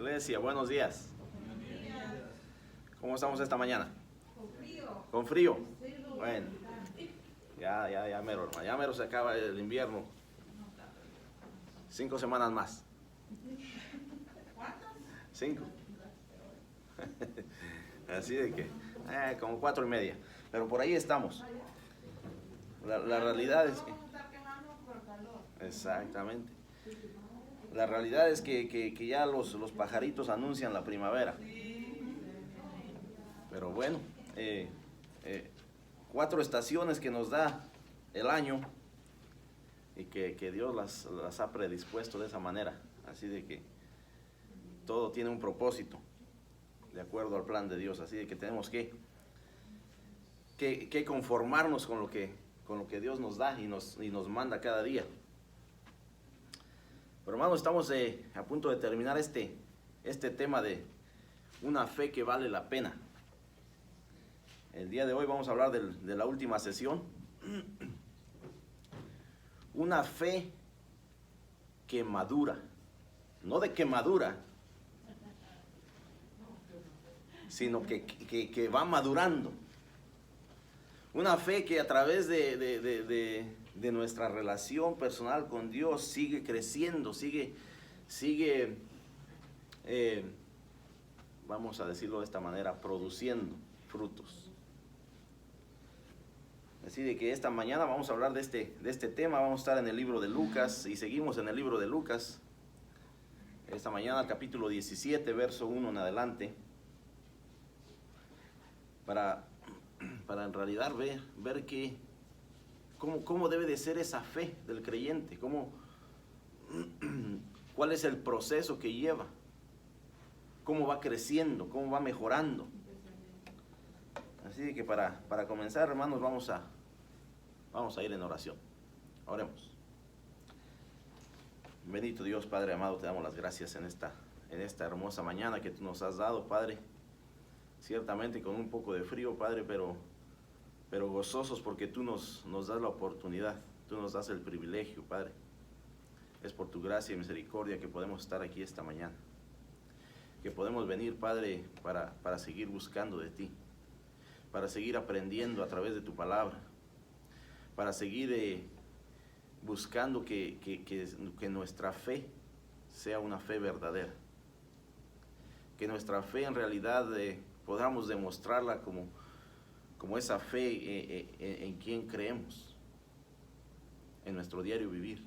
Iglesia, buenos días. ¿Cómo estamos esta mañana? Con frío. ¿Con frío? Bueno, ya mero, hermano. Ya mero se acaba el invierno. 5 semanas más. ¿Cuántos? 5. Así de que, como 4:30. Pero por ahí estamos. La realidad es que... Vamos a estar quemando por calor. Exactamente. La realidad es que ya los pajaritos anuncian la primavera. Pero bueno, 4 estaciones que nos da el año y que Dios las ha predispuesto de esa manera. Así de que todo tiene un propósito de acuerdo al plan de Dios. Así de que tenemos que conformarnos con lo que Dios nos da y nos manda cada día. Pero hermanos, estamos a punto de terminar este tema de una fe que vale la pena. El día de hoy vamos a hablar de la última sesión. Una fe que madura. No de quemadura, sino que va madurando. Una fe que a través de nuestra relación personal con Dios sigue creciendo, sigue vamos a decirlo de esta manera, produciendo frutos. Así de que esta mañana vamos a hablar de este tema. Vamos a estar en el libro de Lucas y seguimos en el libro de Lucas. Esta mañana capítulo 17, verso 1 en adelante. Para en realidad ver cómo debe de ser esa fe del creyente, cuál es el proceso que lleva, cómo va creciendo, cómo va mejorando. Así que para comenzar, hermanos, vamos a ir en oración. Oremos. Bendito Dios, Padre amado, te damos las gracias en esta hermosa mañana que tú nos has dado, Padre. Ciertamente con un poco de frío, Padre, pero gozosos porque tú nos das la oportunidad, tú nos das el privilegio, Padre. Es por tu gracia y misericordia que podemos estar aquí esta mañana, que podemos venir, Padre, para seguir buscando de ti, para seguir aprendiendo a través de tu palabra, para seguir buscando que nuestra fe sea una fe verdadera, que nuestra fe en realidad podamos demostrarla como esa fe en quien creemos, en nuestro diario vivir,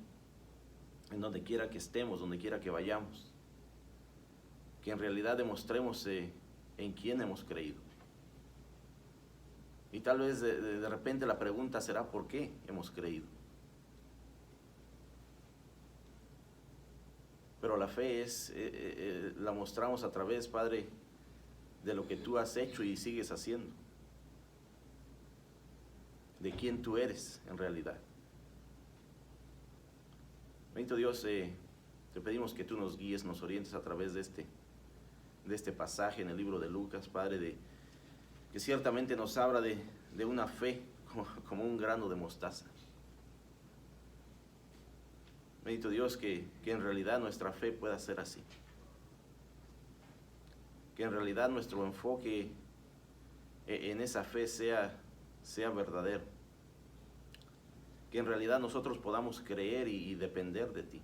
en donde quiera que estemos, donde quiera que vayamos, que en realidad demostremos en quién hemos creído. Y tal vez de repente la pregunta será ¿por qué hemos creído? Pero la fe la mostramos a través, Padre, de lo que tú has hecho y sigues haciendo, de quién tú eres en realidad. Bendito Dios, te pedimos que tú nos guíes, nos orientes a través de este pasaje en el libro de Lucas, Padre, que ciertamente nos habla de una fe como un grano de mostaza. Bendito Dios, que en realidad nuestra fe pueda ser así. Que en realidad nuestro enfoque en esa fe sea verdadero. Que en realidad nosotros podamos creer y depender de ti.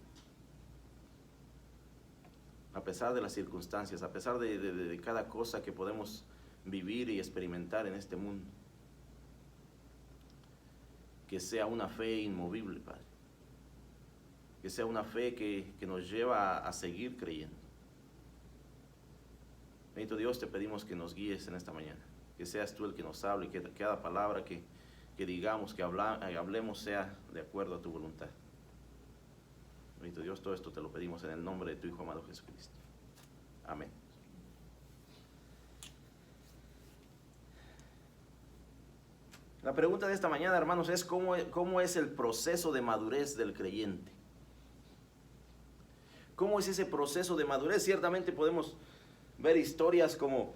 A pesar de las circunstancias, a pesar de cada cosa que podemos vivir y experimentar en este mundo. Que sea una fe inmovible, Padre. Que sea una fe que nos lleva a seguir creyendo. Bendito Dios, te pedimos que nos guíes en esta mañana. Que seas tú el que nos hable, que cada palabra que digamos, que hablemos sea de acuerdo a tu voluntad. Bendito Dios, todo esto te lo pedimos en el nombre de tu Hijo amado Jesucristo. Amén. La pregunta de esta mañana, hermanos, es ¿cómo es el proceso de madurez del creyente? ¿Cómo es ese proceso de madurez? Ciertamente podemos ver historias como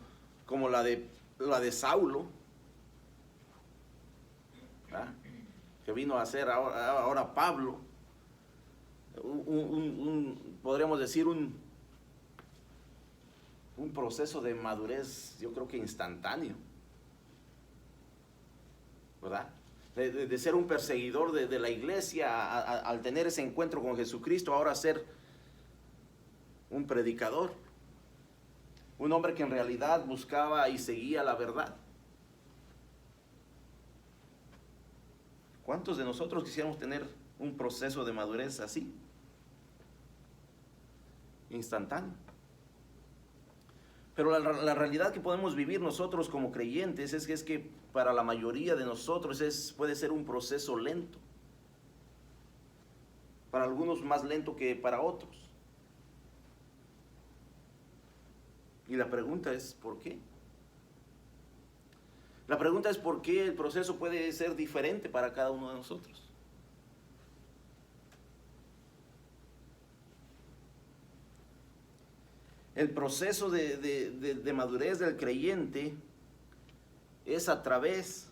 la de Saulo, ¿verdad? Que vino a ser ahora Pablo, podríamos decir un un proceso de madurez, yo creo que instantáneo, ¿verdad? De ser un perseguidor de la iglesia, al tener ese encuentro con Jesucristo, ahora ser un predicador, un hombre que en realidad buscaba y seguía la verdad. ¿Cuántos de nosotros quisiéramos tener un proceso de madurez así? Instantáneo. Pero la realidad que podemos vivir nosotros como creyentes es que para la mayoría de nosotros puede ser un proceso lento. Para algunos más lento que para otros. Y la pregunta es, ¿por qué? La pregunta es, ¿por qué el proceso puede ser diferente para cada uno de nosotros? El proceso de madurez del creyente es a través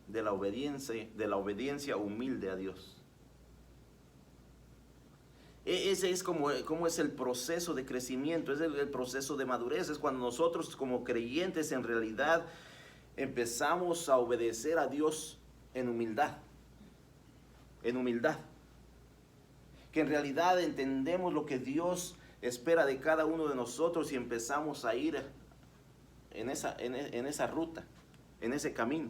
de la obediencia humilde a Dios. Ese es como es el proceso de crecimiento, es el proceso de madurez, es cuando nosotros como creyentes en realidad empezamos a obedecer a Dios en humildad, que en realidad entendemos lo que Dios espera de cada uno de nosotros y empezamos a ir en esa ruta, en ese camino.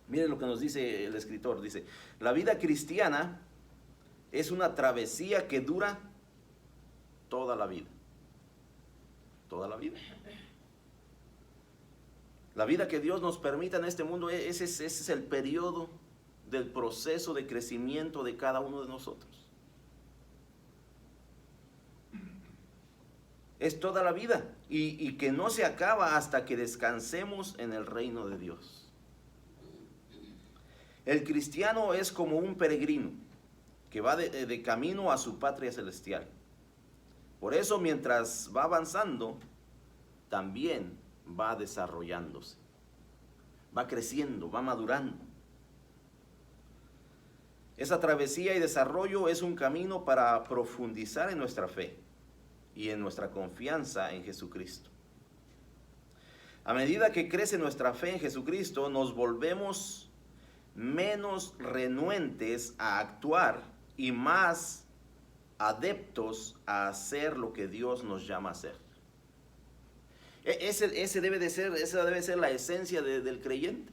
Miren lo que nos dice el escritor, dice, la vida cristiana es una travesía que dura toda la vida. Toda la vida. La vida que Dios nos permita en este mundo, ese es el periodo del proceso de crecimiento de cada uno de nosotros. Es toda la vida y que no se acaba hasta que descansemos en el reino de Dios. El cristiano es como un peregrino que va de camino a su patria celestial. Por eso, mientras va avanzando, también va desarrollándose, va creciendo, va madurando. Esa travesía y desarrollo es un camino para profundizar en nuestra fe y en nuestra confianza en Jesucristo. A medida que crece nuestra fe en Jesucristo, nos volvemos menos renuentes a actuar y más adeptos a hacer lo que Dios nos llama a hacer. Esa debe ser la esencia del creyente.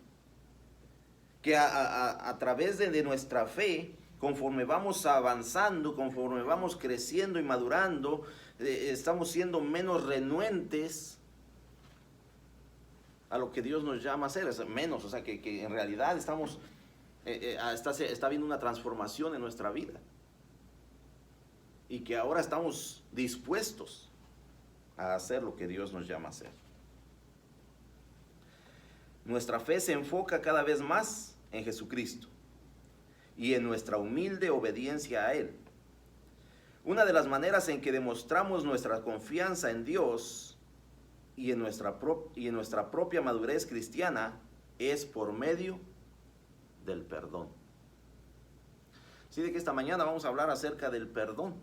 Que a través de nuestra fe, conforme vamos avanzando, conforme vamos creciendo y madurando, estamos siendo menos renuentes a lo que Dios nos llama a hacer. Menos, o sea, que en realidad está habiendo una transformación en nuestra vida. Y que ahora estamos dispuestos a hacer lo que Dios nos llama a hacer. Nuestra fe se enfoca cada vez más en Jesucristo y en nuestra humilde obediencia a Él. Una de las maneras en que demostramos nuestra confianza en Dios y en nuestra propia madurez cristiana es por medio del perdón. Así de que esta mañana vamos a hablar acerca del perdón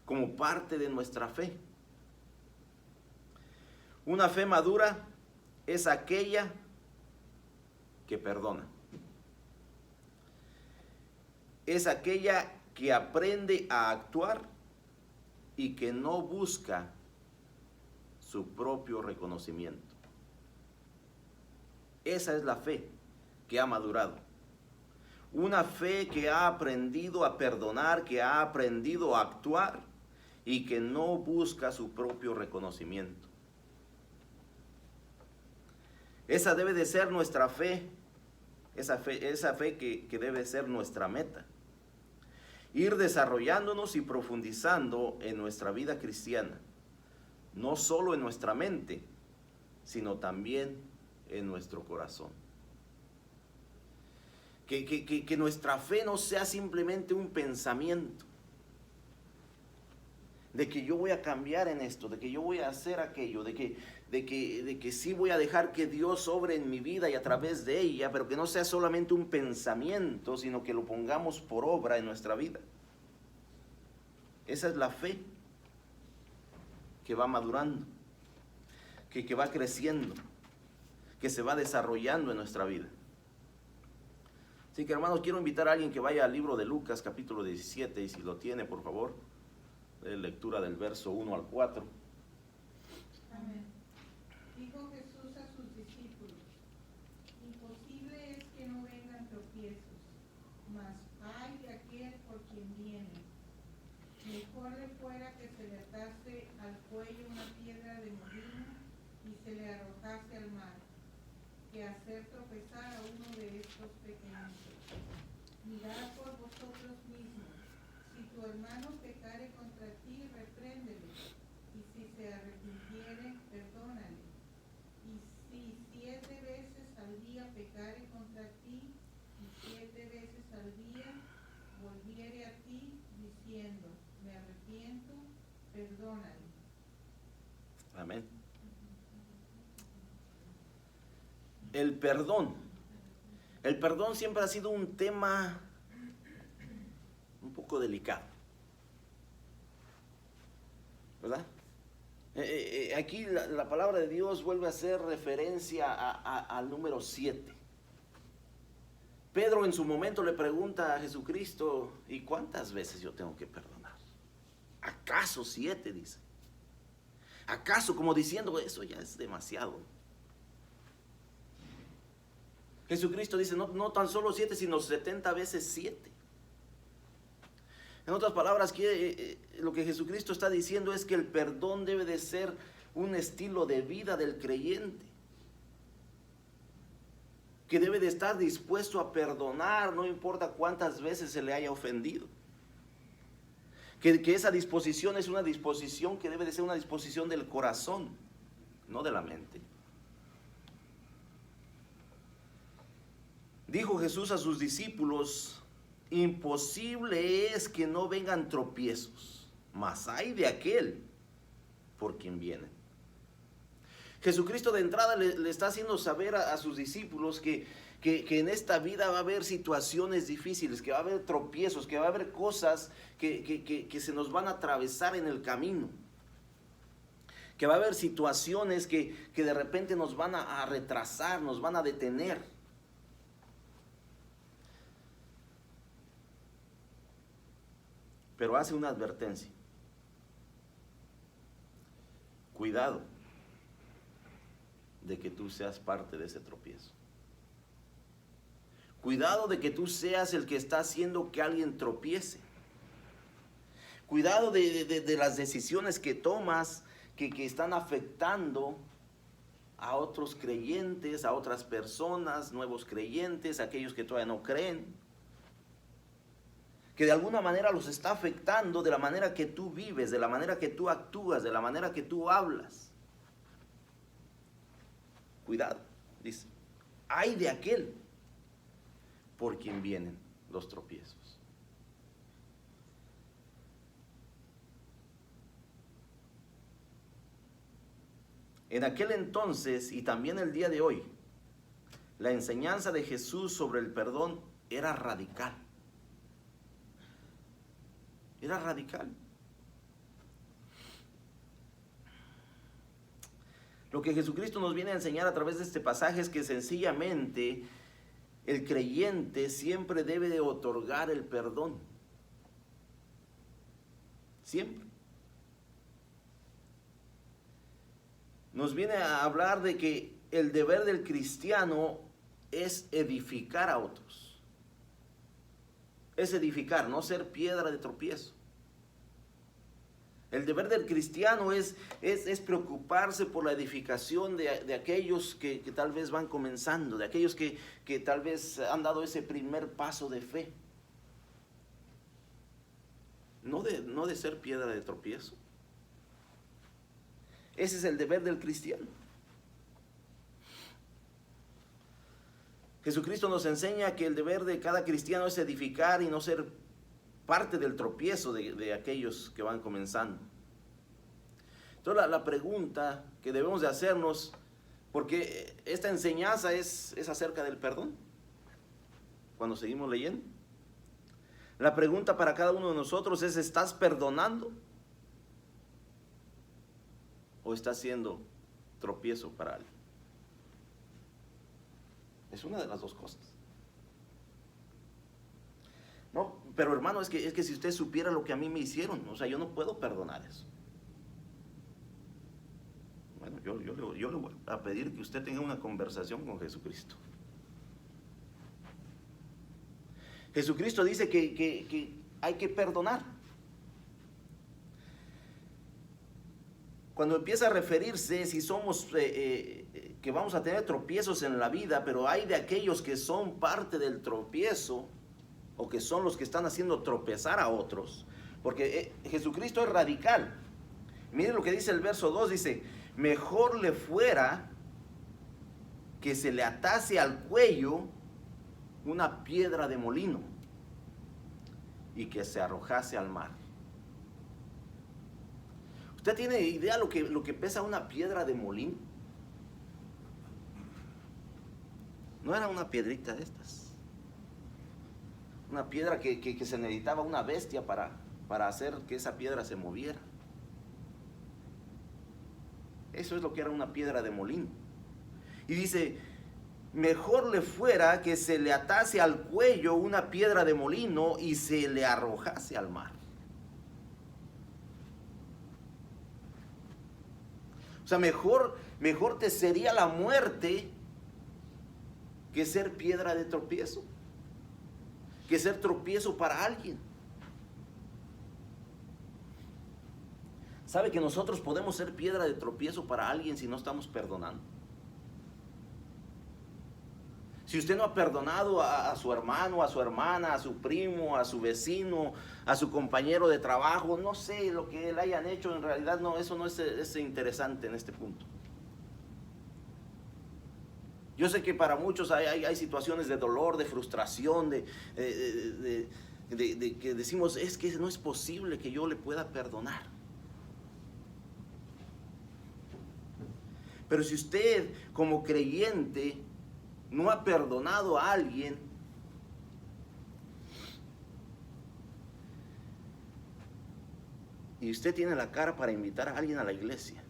como parte de nuestra fe. Una fe madura es aquella que perdona. Es aquella que aprende a actuar y que no busca su propio reconocimiento. Esa es la fe que ha madurado. Una fe que ha aprendido a perdonar, que ha aprendido a actuar y que no busca su propio reconocimiento. Esa debe de ser nuestra fe, esa fe que debe ser nuestra meta. Ir desarrollándonos y profundizando en nuestra vida cristiana, no solo en nuestra mente, sino también en nuestro corazón. Que nuestra fe no sea simplemente un pensamiento, de que yo voy a cambiar en esto, de que yo voy a hacer aquello, de que sí voy a dejar que Dios obre en mi vida y a través de ella, pero que no sea solamente un pensamiento, sino que lo pongamos por obra en nuestra vida. Esa es la fe que va madurando, que va creciendo, que se va desarrollando en nuestra vida. Así que, hermanos, quiero invitar a alguien que vaya al libro de Lucas, capítulo 17, y si lo tiene, por favor, de lectura del verso 1 al 4. Amén. Dijo Jesús a sus discípulos: imposible es que no vengan tropiezos, mas ay de aquel por quien viene. Mejor le fuera que se le atase al cuello una piedra de molino y se le arrojase al mar, que hacer tropezar a uno de estos pequeñitos. Mirad por vosotros mismos. Si tu hermano pecare contra ti, repréndele, y si se arrepintiere, perdónale. Y si 7 veces al día pecare contra ti, y 7 veces al día volviere a ti, diciendo: me arrepiento, perdónale. Amén. El perdón. El perdón siempre ha sido un tema un poco delicado, ¿verdad? Aquí la palabra de Dios vuelve a hacer referencia al número 7. Pedro en su momento le pregunta a Jesucristo: ¿y cuántas veces yo tengo que perdonar? ¿Acaso 7? Dice. ¿Acaso? Como diciendo, eso ya es demasiado. Jesucristo dice: no tan solo 7, sino 70 veces 7. En otras palabras, lo que Jesucristo está diciendo es que el perdón debe de ser un estilo de vida del creyente, que debe de estar dispuesto a perdonar, no importa cuántas veces se le haya ofendido. Que esa disposición es una disposición que debe de ser una disposición del corazón, no de la mente. Dijo Jesús a sus discípulos: imposible es que no vengan tropiezos, mas hay de aquel por quien vienen. Jesucristo de entrada le está haciendo saber a sus discípulos que en esta vida va a haber situaciones difíciles, que va a haber tropiezos, que va a haber cosas que se nos van a atravesar en el camino, que va a haber situaciones que de repente nos van a retrasar, nos van a detener. Pero hace una advertencia: cuidado de que tú seas parte de ese tropiezo. Cuidado de que tú seas el que está haciendo que alguien tropiece. Cuidado de las decisiones que tomas que están afectando a otros creyentes, a otras personas, nuevos creyentes, aquellos que todavía no creen, que de alguna manera los está afectando de la manera que tú vives, de la manera que tú actúas, de la manera que tú hablas. Cuidado, dice, ay de aquel por quien vienen los tropiezos. En aquel entonces y también el día de hoy, la enseñanza de Jesús sobre el perdón era radical. Era radical. Lo que Jesucristo nos viene a enseñar a través de este pasaje es que sencillamente el creyente siempre debe de otorgar el perdón. Siempre. Nos viene a hablar de que el deber del cristiano es edificar a otros. Es edificar, no ser piedra de tropiezo. El deber del cristiano es preocuparse por la edificación de aquellos que tal vez van comenzando, de aquellos que tal vez han dado ese primer paso de fe. No de ser piedra de tropiezo. Ese es el deber del cristiano. Jesucristo nos enseña que el deber de cada cristiano es edificar y no ser parte del tropiezo de aquellos que van comenzando. Entonces la pregunta que debemos de hacernos, porque esta enseñanza es acerca del perdón, cuando seguimos leyendo. La pregunta para cada uno de nosotros es: ¿estás perdonando? ¿O estás siendo tropiezo para alguien? Es una de las dos cosas. No, pero hermano, es que si usted supiera lo que a mí me hicieron, o sea, yo no puedo perdonar eso. Bueno, yo le voy a pedir que usted tenga una conversación con Jesucristo. Jesucristo dice que hay que perdonar. Cuando empieza a referirse, si somos, que vamos a tener tropiezos en la vida, pero hay de aquellos que son parte del tropiezo, o que son los que están haciendo tropezar a otros, porque Jesucristo es radical. Miren lo que dice el verso 2, dice: mejor le fuera que se le atase al cuello una piedra de molino y que se arrojase al mar. ¿Usted tiene idea lo que pesa una piedra de molino? No era una piedrita de estas. Una piedra que se necesitaba una bestia para hacer que esa piedra se moviera. Eso es lo que era una piedra de molino. Y dice: mejor le fuera que se le atase al cuello una piedra de molino y se le arrojase al mar. O sea, mejor te sería la muerte que ser piedra de tropiezo, que ser tropiezo para alguien. ¿Sabe que nosotros podemos ser piedra de tropiezo para alguien si no estamos perdonando? Si usted no ha perdonado a su hermano, a su hermana, a su primo, a su vecino, a su compañero de trabajo, no sé lo que le hayan hecho, en realidad no, eso no es interesante en este punto. Yo sé que para muchos hay situaciones de dolor, de frustración, de que decimos: es que no es posible que yo le pueda perdonar. Pero si usted como creyente no ha perdonado a alguien, y usted tiene la cara para invitar a alguien a la iglesia,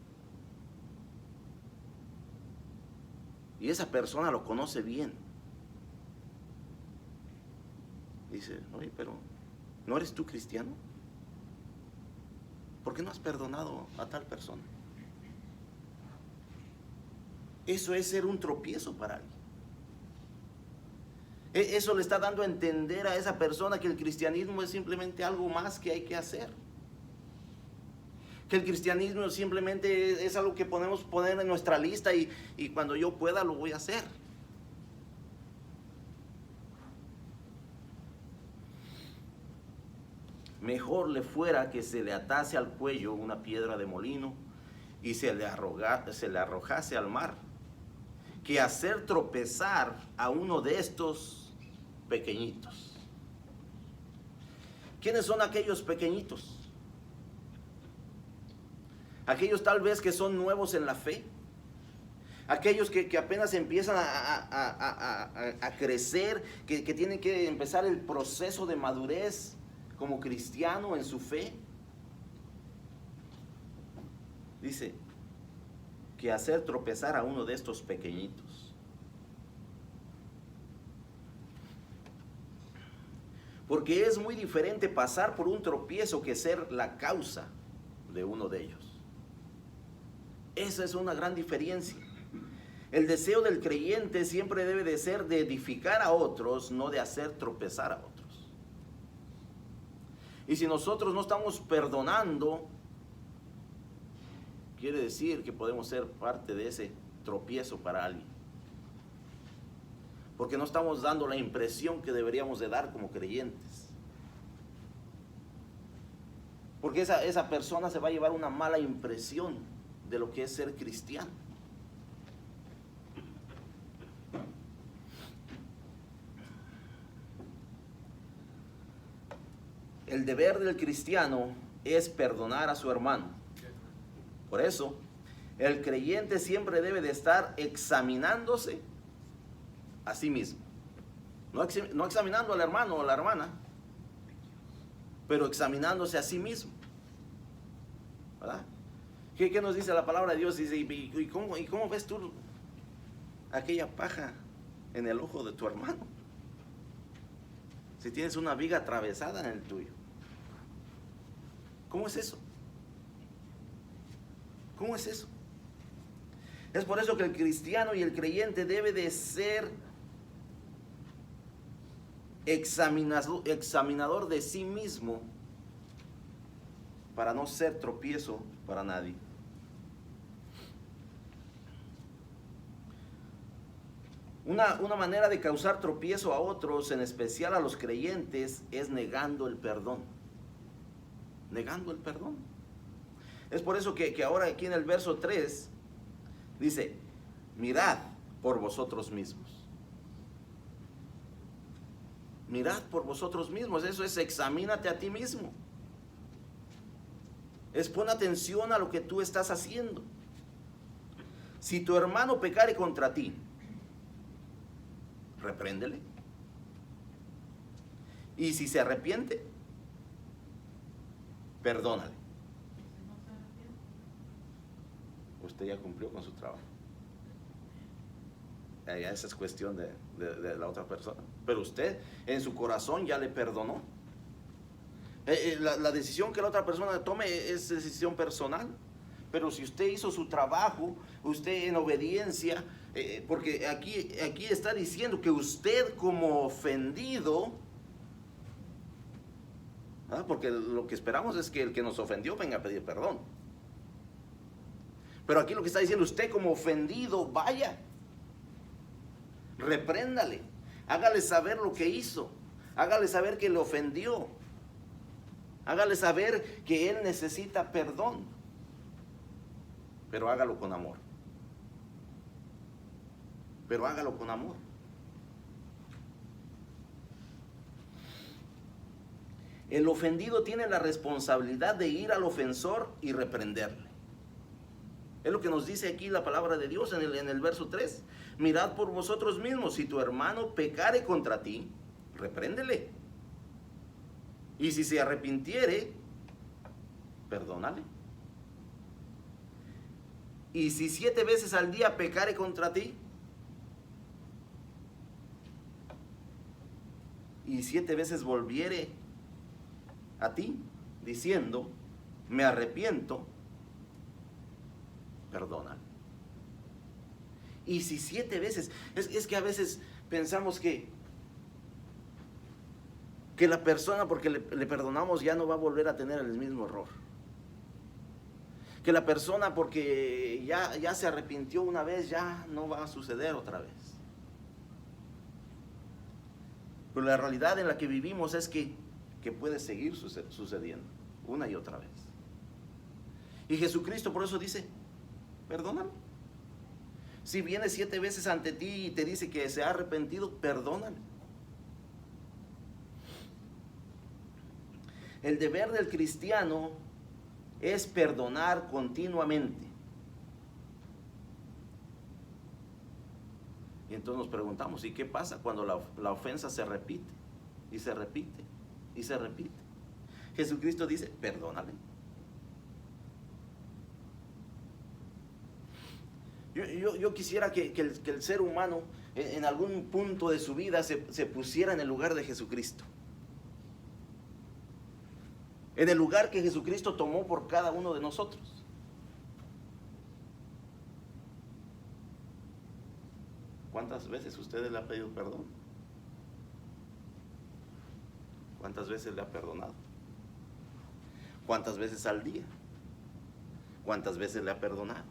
y esa persona lo conoce bien, dice: oye, pero ¿no eres tú cristiano? ¿Por qué no has perdonado a tal persona? Eso es ser un tropiezo para alguien. Eso le está dando a entender a esa persona que el cristianismo es simplemente algo más que hay que hacer. Que el cristianismo simplemente es algo que podemos poner en nuestra lista y cuando yo pueda lo voy a hacer. Mejor le fuera que se le atase al cuello una piedra de molino y se le arrojase al mar, que hacer tropezar a uno de estos pequeñitos. ¿Quiénes son aquellos pequeñitos? Aquellos tal vez que son nuevos en la fe, aquellos que apenas empiezan a crecer, que tienen que empezar el proceso de madurez como cristiano en su fe. Dice que hacer tropezar a uno de estos pequeñitos. Porque es muy diferente pasar por un tropiezo que ser la causa de uno de ellos. Esa es una gran diferencia. El deseo del creyente siempre debe de ser de edificar a otros, no de hacer tropezar a otros. Y si nosotros no estamos perdonando, quiere decir que podemos ser parte de ese tropiezo para alguien. Porque no estamos dando la impresión que deberíamos de dar como creyentes. Porque esa persona se va a llevar una mala impresión de lo que es ser cristiano. El deber del cristiano es perdonar a su hermano. Por eso, el creyente siempre debe de estar examinándose a sí mismo. No examinando al hermano o a la hermana, pero examinándose a sí mismo. ¿Verdad? ¿Qué nos dice la palabra de Dios? Dice, ¿y cómo ves tú aquella paja en el ojo de tu hermano? Si tienes una viga atravesada en el tuyo. ¿Cómo es eso? ¿Cómo es eso? Es por eso que el cristiano y el creyente debe de ser examinador de sí mismo para no ser tropiezo para nadie. Una manera de causar tropiezo a otros, en especial a los creyentes, es negando el perdón. Negando el perdón. Es por eso que ahora aquí en el verso 3 dice, mirad por vosotros mismos. Mirad por vosotros mismos. Eso es, examínate a ti mismo. Es, pon atención a lo que tú estás haciendo. Si tu hermano pecare contra ti, repréndele. Y si se arrepiente, perdónale. Usted ya cumplió con su trabajo. Esa es cuestión de la otra persona. Pero usted en su corazón ya le perdonó. La decisión que la otra persona tome es decisión personal. Pero si usted hizo su trabajo, usted en obediencia, porque aquí está diciendo que usted como ofendido, porque lo que esperamos es que el que nos ofendió venga a pedir perdón. Pero aquí lo que está diciendo, usted como ofendido, vaya, repréndale, hágale saber lo que hizo, hágale saber que le ofendió, hágale saber que él necesita perdón, pero hágalo con amor. Pero hágalo con amor. El ofendido tiene la responsabilidad de ir al ofensor y reprenderle. Es lo que nos dice aquí la palabra de Dios en el verso 3. Mirad por vosotros mismos, si tu hermano pecare contra ti, repréndele. Y si se arrepintiere, perdónale. Y si 7 veces al día pecare contra ti, y 7 veces volviere a ti, diciendo, me arrepiento, perdona. Y si 7 veces, es que a veces pensamos que la persona, porque le perdonamos, ya no va a volver a tener el mismo error. Que la persona, porque ya se arrepintió una vez, ya no va a suceder otra vez. Pero la realidad en la que vivimos es que puede seguir sucediendo una y otra vez. Y Jesucristo por eso dice, perdónalo. Si viene 7 veces ante ti y te dice que se ha arrepentido, perdónale. El deber del cristiano es perdonar continuamente. Y entonces nos preguntamos, ¿y qué pasa cuando la ofensa se repite? Y se repite, y se repite. Jesucristo dice, perdónale. Yo quisiera que el ser humano en algún punto de su vida se pusiera en el lugar de Jesucristo. En el lugar que Jesucristo tomó por cada uno de nosotros. ¿Cuántas veces usted le ha pedido perdón? ¿Cuántas veces le ha perdonado? ¿Cuántas veces al día? ¿Cuántas veces le ha perdonado?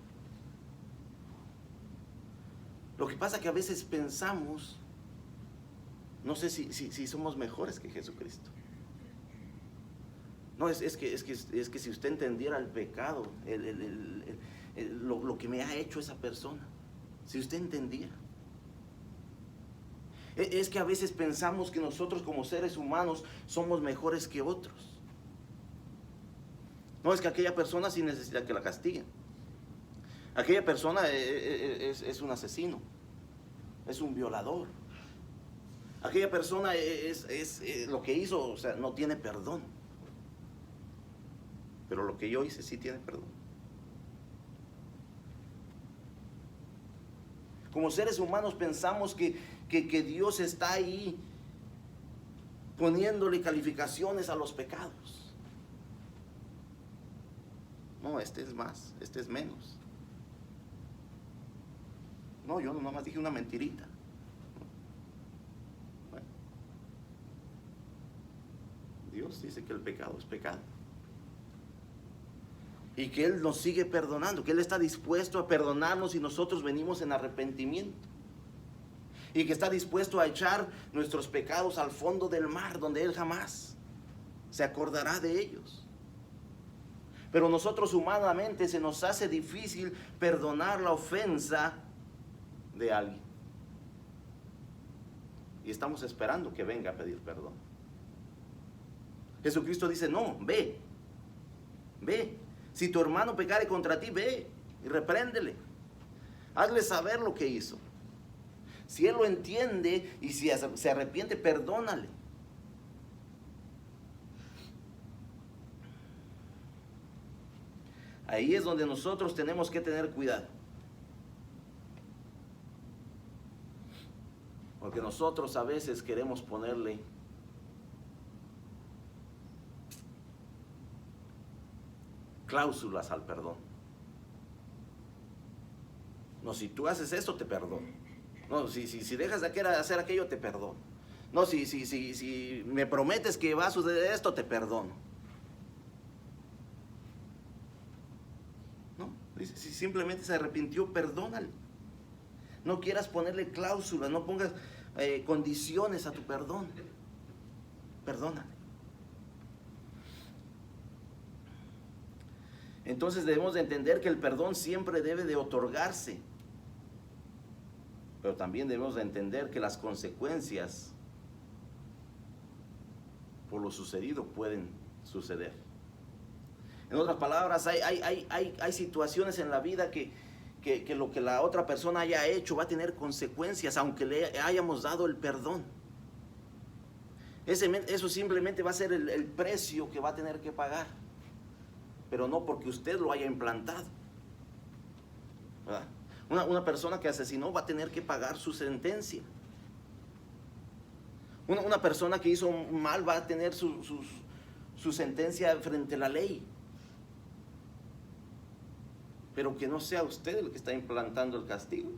Lo que pasa es que a veces pensamos, no sé si somos mejores que Jesucristo. No, es que si usted entendiera el pecado, lo que me ha hecho esa persona, si usted entendiera. Es que a veces pensamos que nosotros como seres humanos somos mejores que otros. No, es que aquella persona sí necesita que la castiguen. Aquella persona es un asesino, es un violador. Aquella persona lo que hizo, o sea, no tiene perdón. Pero lo que yo hice sí tiene perdón. Como seres humanos pensamos que Dios está ahí poniéndole calificaciones a los pecados. No, este es más, este es menos. No, yo nomás dije una mentirita. Bueno, Dios dice que el pecado es pecado. Y que Él nos sigue perdonando, que Él está dispuesto a perdonarnos si nosotros venimos en arrepentimiento. Y que está dispuesto a echar nuestros pecados al fondo del mar, donde Él jamás se acordará de ellos. Pero nosotros humanamente se nos hace difícil perdonar la ofensa de alguien. Y estamos esperando que venga a pedir perdón. Jesucristo dice, no, ve. Si tu hermano pecare contra ti, ve y repréndele. Hazle saber lo que hizo. Si él lo entiende y si se arrepiente, perdónale. Ahí es donde nosotros tenemos que tener cuidado. Porque nosotros a veces queremos ponerle cláusulas al perdón. No, si tú haces esto, te perdono. No, si dejas de hacer aquello, te perdono. No, si me prometes que va a suceder esto, te perdono. No, dice, si simplemente se arrepintió, perdónale. No quieras ponerle cláusulas, no pongas condiciones a tu perdón. Perdónale. Entonces debemos de entender que el perdón siempre debe de otorgarse. Pero también debemos de entender que las consecuencias por lo sucedido pueden suceder. En otras palabras, hay situaciones en la vida que lo que la otra persona haya hecho va a tener consecuencias, aunque le hayamos dado el perdón. Eso simplemente va a ser el precio que va a tener que pagar. Pero no porque usted lo haya implantado, ¿verdad? Una persona que asesinó va a tener que pagar su sentencia. Una persona que hizo mal va a tener su sentencia frente a la ley. Pero que no sea usted el que está implantando el castigo.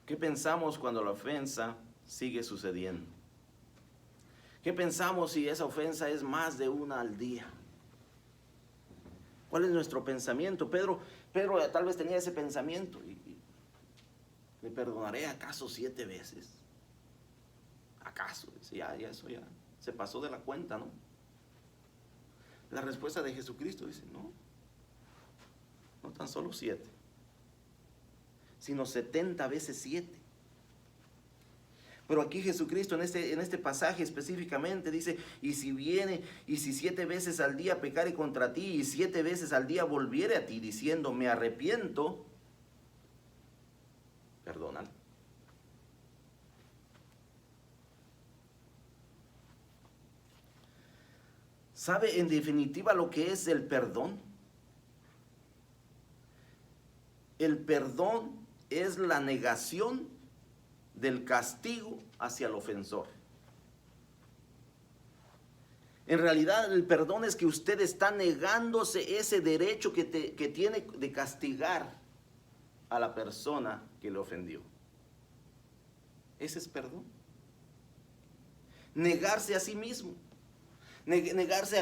¿Qué pensamos cuando la ofensa sigue sucediendo? ¿Qué pensamos si esa ofensa es más de una al día? ¿Cuál es nuestro pensamiento? Pedro tal vez tenía ese pensamiento. ¿Le perdonaré acaso 7 veces? ¿Acaso? Ya eso ya se pasó de la cuenta, ¿no? La respuesta de Jesucristo dice, no tan solo 7. Sino 70 veces 7. Pero aquí Jesucristo en este pasaje específicamente dice, y si 7 veces al día pecare contra ti, y 7 veces al día volviere a ti, diciendo, me arrepiento, perdónalo. ¿Sabe en definitiva lo que es el perdón? El perdón es la negación del castigo hacia el ofensor. En realidad el perdón es que usted está negándose ese derecho que tiene de castigar a la persona que le ofendió. Ese es perdón. Negarse a sí mismo. Negarse a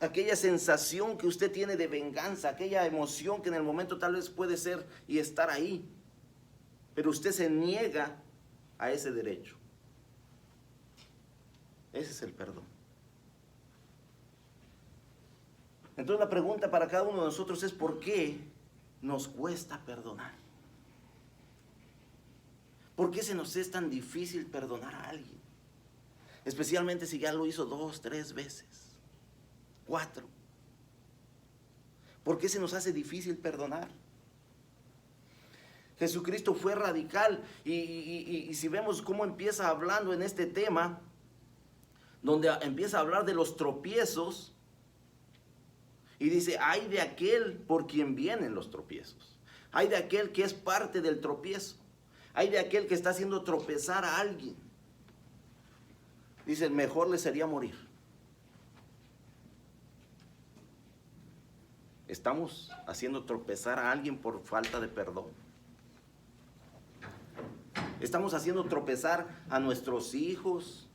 aquella sensación que usted tiene de venganza, aquella emoción que en el momento tal vez puede ser y estar ahí. Pero usted se niega a ese derecho. Ese es el perdón. Entonces la pregunta para cada uno de nosotros es ¿por qué nos cuesta perdonar? ¿Por qué se nos es tan difícil perdonar a alguien? Especialmente si ya lo hizo 2, 3 veces, 4. ¿Por qué se nos hace difícil perdonar? Jesucristo fue radical y si vemos cómo empieza hablando en este tema, donde empieza a hablar de los tropiezos, y dice, ay de aquel por quien vienen los tropiezos, ay de aquel que es parte del tropiezo, ay de aquel que está haciendo tropezar a alguien. Dice, mejor le sería morir. Estamos haciendo tropezar a alguien por falta de perdón. Estamos haciendo tropezar a nuestros hijos,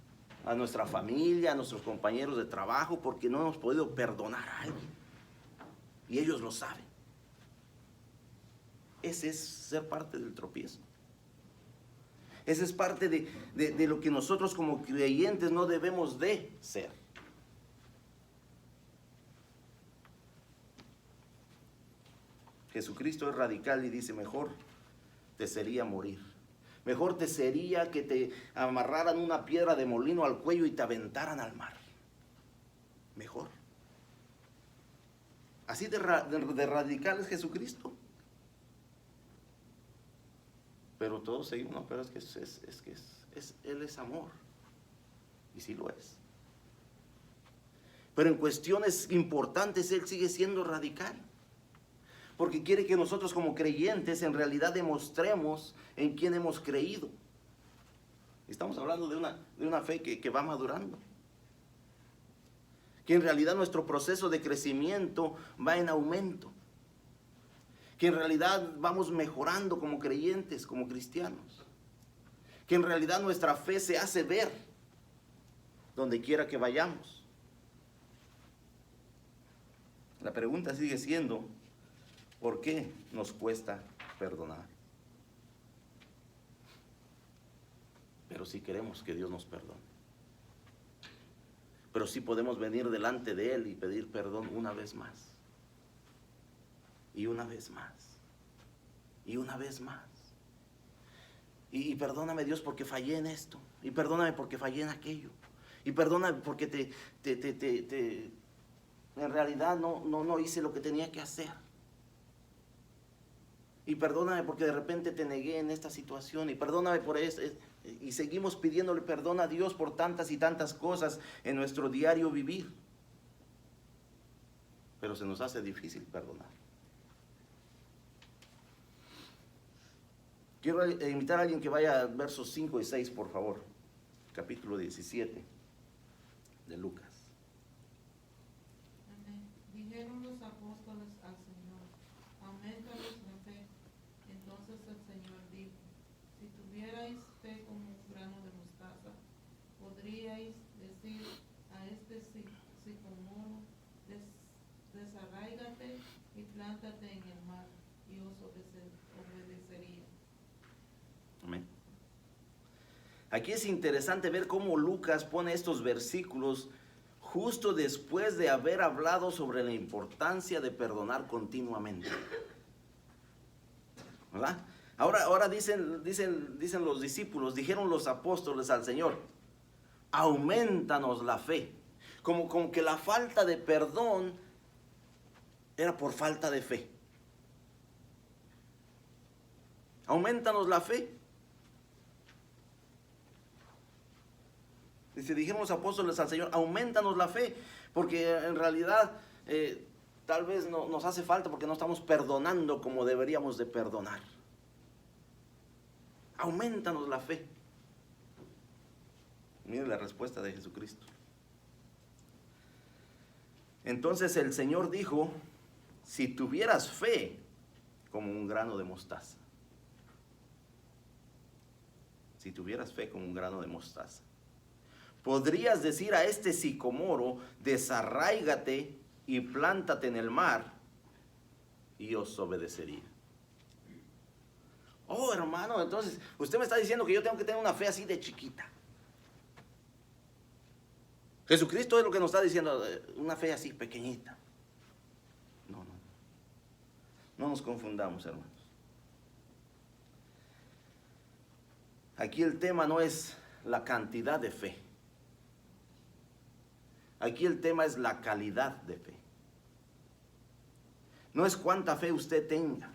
a nuestra familia, a nuestros compañeros de trabajo, porque no hemos podido perdonar a alguien. Y ellos lo saben. Ese es ser parte del tropiezo. Ese es parte de lo que nosotros como creyentes no debemos de ser. Jesucristo es radical y dice, mejor te sería morir. Mejor te sería que te amarraran una piedra de molino al cuello y te aventaran al mar. Mejor. Así de radical es Jesucristo. Pero todos seguimos, no, pero es que Él es amor. Y sí lo es. Pero en cuestiones importantes Él sigue siendo radical. Porque quiere que nosotros como creyentes en realidad demostremos en quién hemos creído. Estamos hablando de una fe que va madurando. Que en realidad nuestro proceso de crecimiento va en aumento. Que en realidad vamos mejorando como creyentes, como cristianos. Que en realidad nuestra fe se hace ver donde quiera que vayamos. La pregunta sigue siendo, ¿por qué nos cuesta perdonar? Pero sí queremos que Dios nos perdone. Pero sí podemos venir delante de Él y pedir perdón una vez más. Y una vez más. Y una vez más. Y perdóname, Dios, porque fallé en esto. Y perdóname porque fallé en aquello. Y perdóname porque en realidad no hice lo que tenía que hacer. Y perdóname porque de repente te negué en esta situación. Y perdóname por esto. Y seguimos pidiéndole perdón a Dios por tantas y tantas cosas en nuestro diario vivir. Pero se nos hace difícil perdonar. Quiero invitar a alguien que vaya a versos 5 y 6, por favor. Capítulo 17 de Lucas. Amén. Dijeron los apóstoles al Señor, aumentanos la fe. Entonces el Señor dijo, si tuvierais fe como un grano de mostaza, podríais decir a este sicómoro, desarráigate y plántate en el mar, y os obedecería. Amén. Aquí es interesante ver cómo Lucas pone estos versículos justo después de haber hablado sobre la importancia de perdonar continuamente. ¿Verdad? Ahora dicen los discípulos, dijeron los apóstoles al Señor, aumentanos la fe. Como que la falta de perdón era por falta de fe. Aumentanos la fe. Dice, dijeron los apóstoles al Señor, aumentanos la fe, porque en realidad tal vez no, nos hace falta porque no estamos perdonando como deberíamos de perdonar. Aumentanos la fe. Mire la respuesta de Jesucristo. Entonces el Señor dijo, si tuvieras fe como un grano de mostaza. Si tuvieras fe como un grano de mostaza. Podrías decir a este sicómoro, desarráigate y plántate en el mar, y os obedecería. Oh, hermano, entonces, usted me está diciendo que yo tengo que tener una fe así de chiquita. Jesucristo es lo que nos está diciendo, una fe así pequeñita. No. No nos confundamos, hermanos. Aquí el tema no es la cantidad de fe. Aquí el tema es la calidad de fe. No es cuánta fe usted tenga,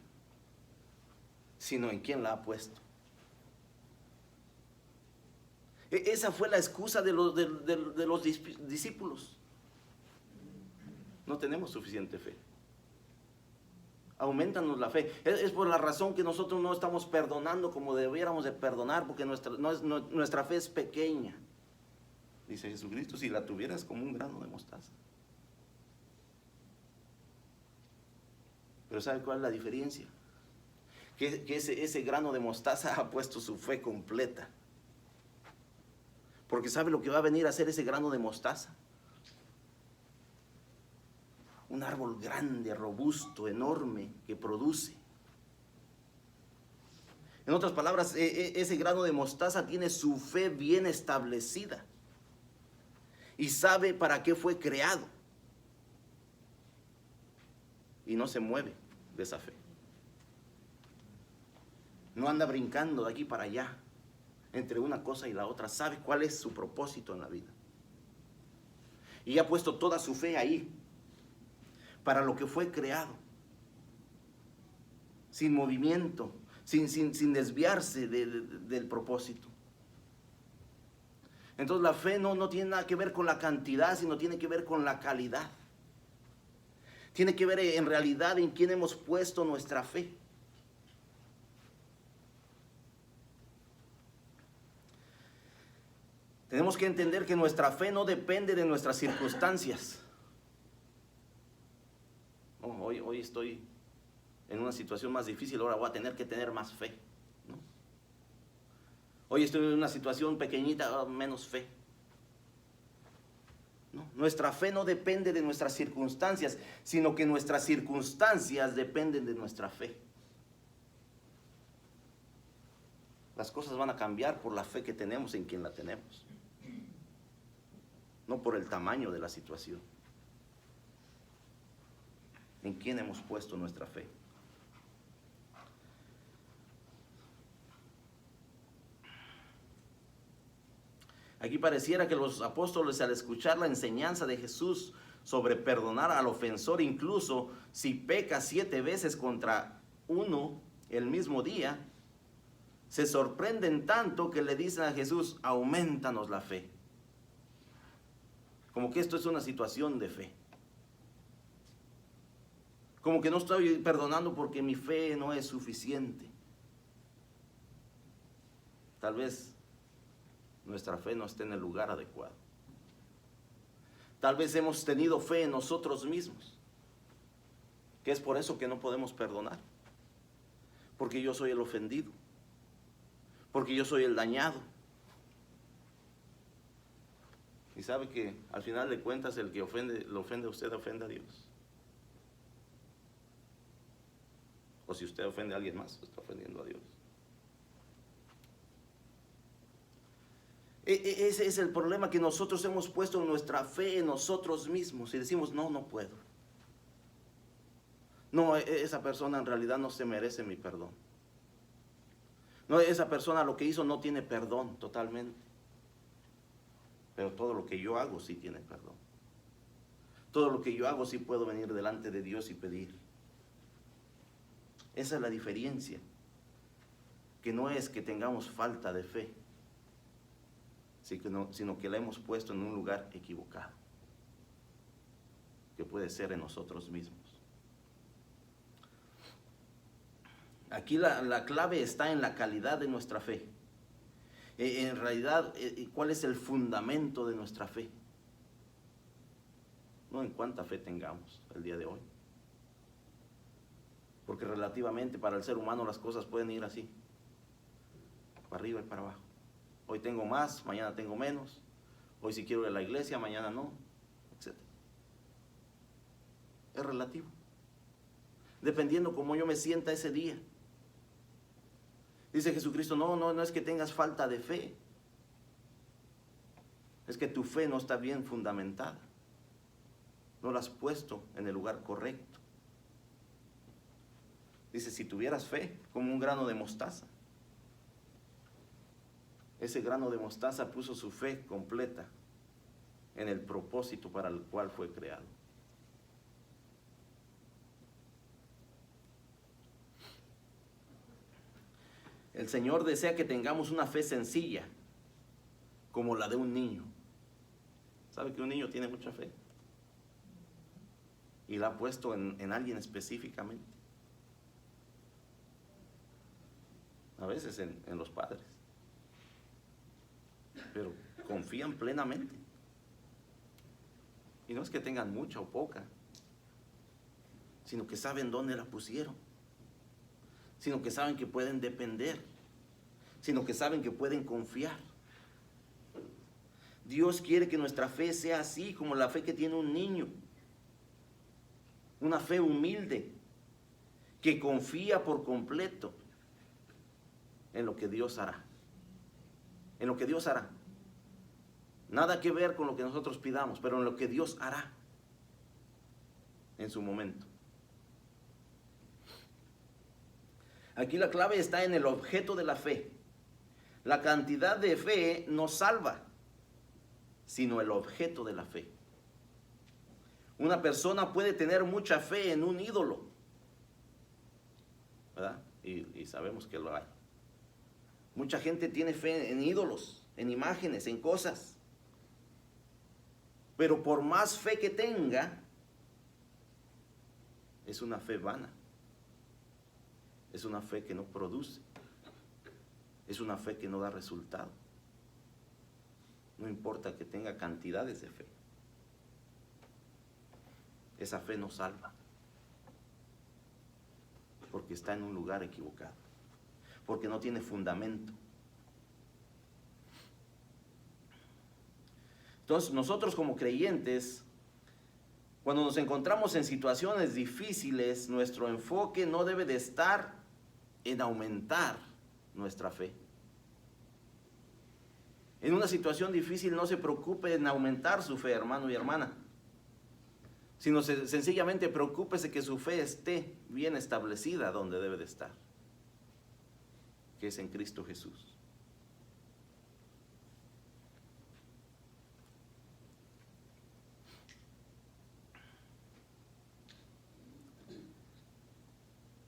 sino en quién la ha puesto. Esa fue la excusa de los discípulos. No tenemos suficiente fe. Aumentanos la fe. Es por la razón que nosotros no estamos perdonando como debiéramos de perdonar, porque nuestra fe es pequeña. Dice Jesucristo, si la tuvieras como un grano de mostaza. Pero ¿sabe cuál es la diferencia? Que ese grano de mostaza ha puesto su fe completa. Porque ¿sabe lo que va a venir a hacer ese grano de mostaza? Un árbol grande, robusto, enorme, que produce. En otras palabras, ese grano de mostaza tiene su fe bien establecida. Y sabe para qué fue creado. Y no se mueve de esa fe. No anda brincando de aquí para allá, entre una cosa y la otra. Sabe cuál es su propósito en la vida. Y ha puesto toda su fe ahí, para lo que fue creado. Sin movimiento, sin desviarse del propósito. Entonces la fe no tiene nada que ver con la cantidad, sino tiene que ver con la calidad. Tiene que ver en realidad en quién hemos puesto nuestra fe. Tenemos que entender que nuestra fe no depende de nuestras circunstancias. Oh, hoy estoy en una situación más difícil, ahora voy a tener que tener más fe, ¿no? Hoy estoy en una situación pequeñita, menos fe. No, nuestra fe no depende de nuestras circunstancias, sino que nuestras circunstancias dependen de nuestra fe. Las cosas van a cambiar por la fe que tenemos en quien la tenemos, no por el tamaño de la situación. ¿En quién hemos puesto nuestra fe? Aquí pareciera que los apóstoles, al escuchar la enseñanza de Jesús sobre perdonar al ofensor, incluso si peca 7 veces contra uno el mismo día, se sorprenden tanto que le dicen a Jesús, aumentanos la fe. Como que esto es una situación de fe. Como que no estoy perdonando porque mi fe no es suficiente. Tal vez nuestra fe no esté en el lugar adecuado. Tal vez hemos tenido fe en nosotros mismos, que es por eso que no podemos perdonar. Porque yo soy el ofendido. Porque yo soy el dañado. Y sabe que al final de cuentas el que lo ofende a usted, ofende a Dios. O si usted ofende a alguien más, está ofendiendo a Dios. Ese es el problema, que nosotros hemos puesto nuestra fe en nosotros mismos y decimos, no puedo. No, esa persona en realidad no se merece mi perdón. No, esa persona lo que hizo no tiene perdón totalmente. Pero todo lo que yo hago sí tiene perdón. Todo lo que yo hago sí puedo venir delante de Dios y pedir. Esa es la diferencia. Que no es que tengamos falta de fe, sino que la hemos puesto en un lugar equivocado, que puede ser en nosotros mismos. Aquí la clave está en la calidad de nuestra fe. En realidad, ¿cuál es el fundamento de nuestra fe? No en cuánta fe tengamos el día de hoy. Porque relativamente para el ser humano las cosas pueden ir así, para arriba y para abajo. Hoy tengo más, mañana tengo menos. Hoy sí quiero ir a la iglesia, mañana no, etc. Es relativo. Dependiendo cómo yo me sienta ese día. Dice Jesucristo, no es que tengas falta de fe. Es que tu fe no está bien fundamentada. No la has puesto en el lugar correcto. Dice, si tuvieras fe como un grano de mostaza. Ese grano de mostaza puso su fe completa en el propósito para el cual fue creado. El Señor desea que tengamos una fe sencilla, como la de un niño. ¿Sabe que un niño tiene mucha fe? Y la ha puesto en alguien específicamente. A veces en los padres. Pero confían plenamente. Y no es que tengan mucha o poca, sino que saben dónde la pusieron, sino que saben que pueden depender, sino que saben que pueden confiar. Dios quiere que nuestra fe sea así, como la fe que tiene un niño. Una fe humilde, que confía por completo en lo que Dios hará. En lo que Dios hará. Nada que ver con lo que nosotros pidamos, pero en lo que Dios hará en su momento. Aquí la clave está en el objeto de la fe. La cantidad de fe no salva, sino el objeto de la fe. Una persona puede tener mucha fe en un ídolo, ¿verdad? Y sabemos que lo hay. Mucha gente tiene fe en ídolos, en imágenes, en cosas. Pero por más fe que tenga, es una fe vana. Es una fe que no produce. Es una fe que no da resultado. No importa que tenga cantidades de fe. Esa fe no salva. Porque está en un lugar equivocado. Porque no tiene fundamento. Entonces, nosotros como creyentes, cuando nos encontramos en situaciones difíciles, nuestro enfoque no debe de estar en aumentar nuestra fe. En una situación difícil no se preocupe en aumentar su fe, hermano y hermana, sino sencillamente preocúpese que su fe esté bien establecida donde debe de estar, que es en Cristo Jesús.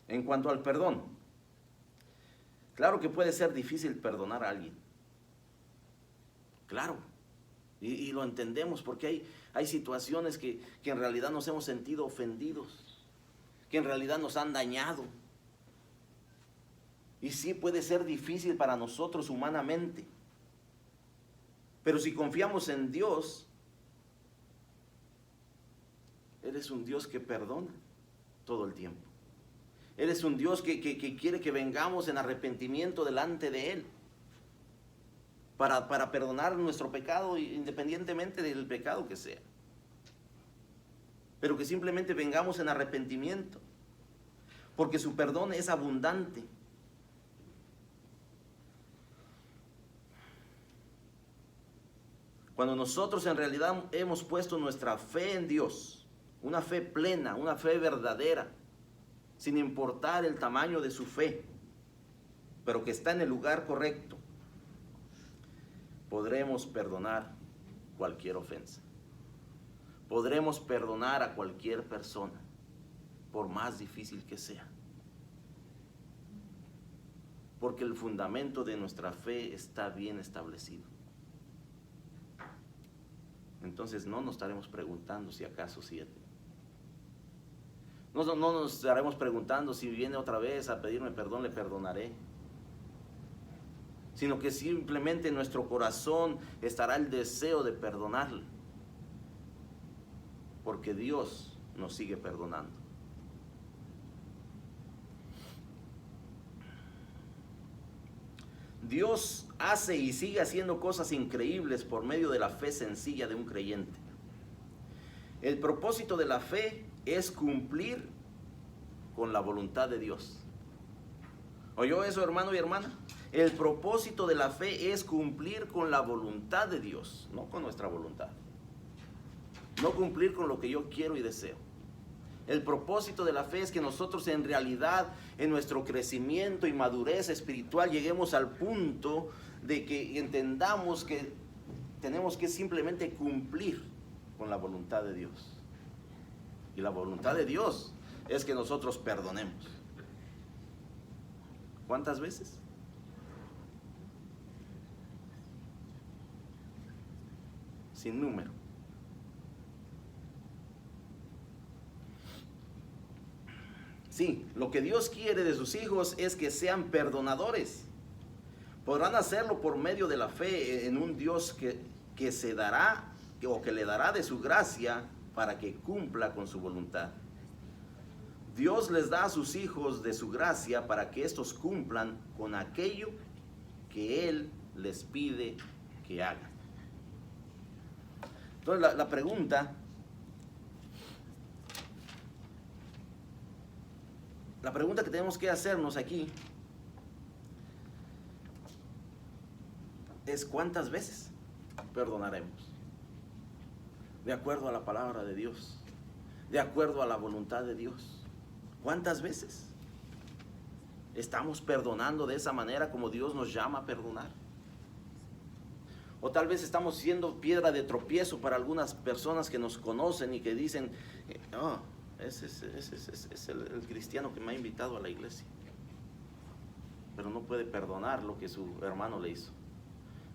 En cuanto al perdón, claro que puede ser difícil perdonar a alguien. Claro, y lo entendemos porque hay situaciones que en realidad nos hemos sentido ofendidos, que en realidad nos han dañado. Y sí puede ser difícil para nosotros humanamente. Pero si confiamos en Dios, Él es un Dios que perdona todo el tiempo. Él es un Dios que quiere que vengamos en arrepentimiento delante de Él. Para perdonar nuestro pecado, independientemente del pecado que sea. Pero que simplemente vengamos en arrepentimiento. Porque su perdón es abundante. Cuando nosotros en realidad hemos puesto nuestra fe en Dios, una fe plena, una fe verdadera, sin importar el tamaño de su fe, pero que está en el lugar correcto, podremos perdonar cualquier ofensa. Podremos perdonar a cualquier persona, por más difícil que sea. Porque el fundamento de nuestra fe está bien establecido. Entonces no nos estaremos preguntando si acaso 7. No nos estaremos preguntando si viene otra vez a pedirme perdón, le perdonaré. Sino que simplemente en nuestro corazón estará el deseo de perdonarle. Porque Dios nos sigue perdonando. Dios hace y sigue haciendo cosas increíbles por medio de la fe sencilla de un creyente. El propósito de la fe es cumplir con la voluntad de Dios. ¿Oyó eso, hermano y hermana? El propósito de la fe es cumplir con la voluntad de Dios, no con nuestra voluntad. No cumplir con lo que yo quiero y deseo. El propósito de la fe es que nosotros en realidad, en nuestro crecimiento y madurez espiritual, lleguemos al punto de que entendamos que tenemos que simplemente cumplir con la voluntad de Dios. Y la voluntad de Dios es que nosotros perdonemos. ¿Cuántas veces? Sin número. Sí, lo que Dios quiere de sus hijos es que sean perdonadores. Podrán hacerlo por medio de la fe en un Dios que se dará o que le dará de su gracia para que cumpla con su voluntad. Dios les da a sus hijos de su gracia para que estos cumplan con aquello que Él les pide que hagan. Entonces la pregunta que tenemos que hacernos aquí es: ¿cuántas veces perdonaremos? De acuerdo a la palabra de Dios, de acuerdo a la voluntad de Dios. ¿Cuántas veces estamos perdonando de esa manera como Dios nos llama a perdonar? O tal vez estamos siendo piedra de tropiezo para algunas personas que nos conocen y que dicen: oh, ese es el cristiano que me ha invitado a la iglesia. Pero no puede perdonar lo que su hermano le hizo.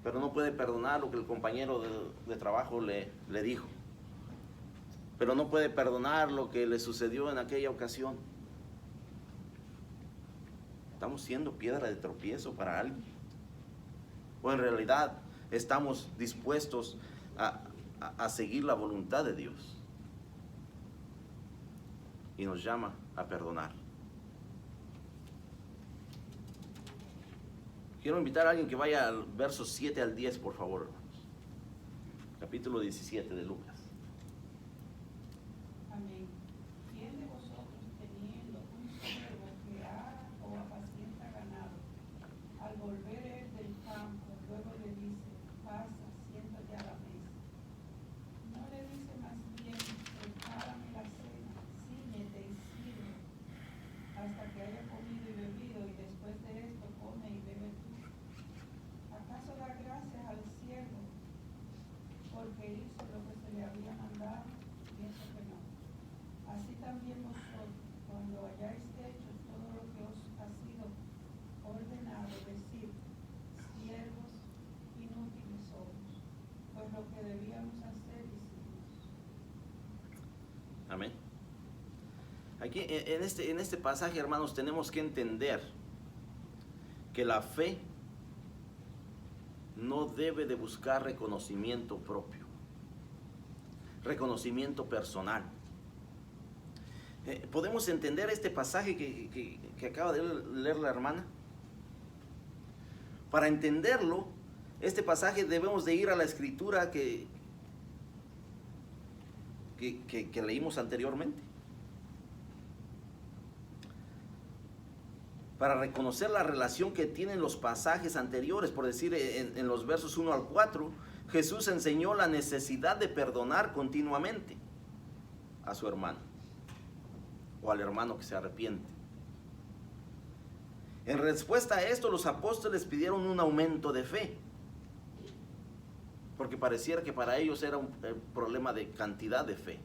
Pero no puede perdonar lo que el compañero de trabajo le dijo. Pero no puede perdonar lo que le sucedió en aquella ocasión. ¿Estamos siendo piedra de tropiezo para alguien? ¿O en realidad estamos dispuestos a seguir la voluntad de Dios? Y nos llama a perdonar. Quiero invitar a alguien que vaya al versos 7 al 10, por favor, hermanos. Capítulo 17 de Lucas. Amén. ¿Quién de vosotros, teniendo un siervo que ara o apacienta ganado, al volver él del campo, luego le dice: pasa, siéntate a la mesa? ¿No le dice más bien: prepárame la cena, cíñete y sirve, hasta que haya comido y bebido, y después de esto come y bebe tú? ¿Acaso da gracias al siervo porque hizo lo que se le había mandado? Pienso que no. Así también vosotros, cuando hayáis hecho todo lo que os ha sido ordenado, decid: siervos inútiles somos, pues lo que debíamos hacer hicimos. Amén. Aquí en este pasaje, hermanos, tenemos que entender que la fe no debe de buscar reconocimiento propio, reconocimiento personal. ¿Podemos entender este pasaje que acaba de leer la hermana? Para entenderlo, este pasaje debemos de ir a la escritura que leímos anteriormente. Para reconocer la relación que tienen los pasajes anteriores, por decir en los versos 1 al 4, Jesús enseñó la necesidad de perdonar continuamente a su hermano o al hermano que se arrepiente. En respuesta a esto, los apóstoles pidieron un aumento de fe, porque pareciera que para ellos era un problema de cantidad de fe.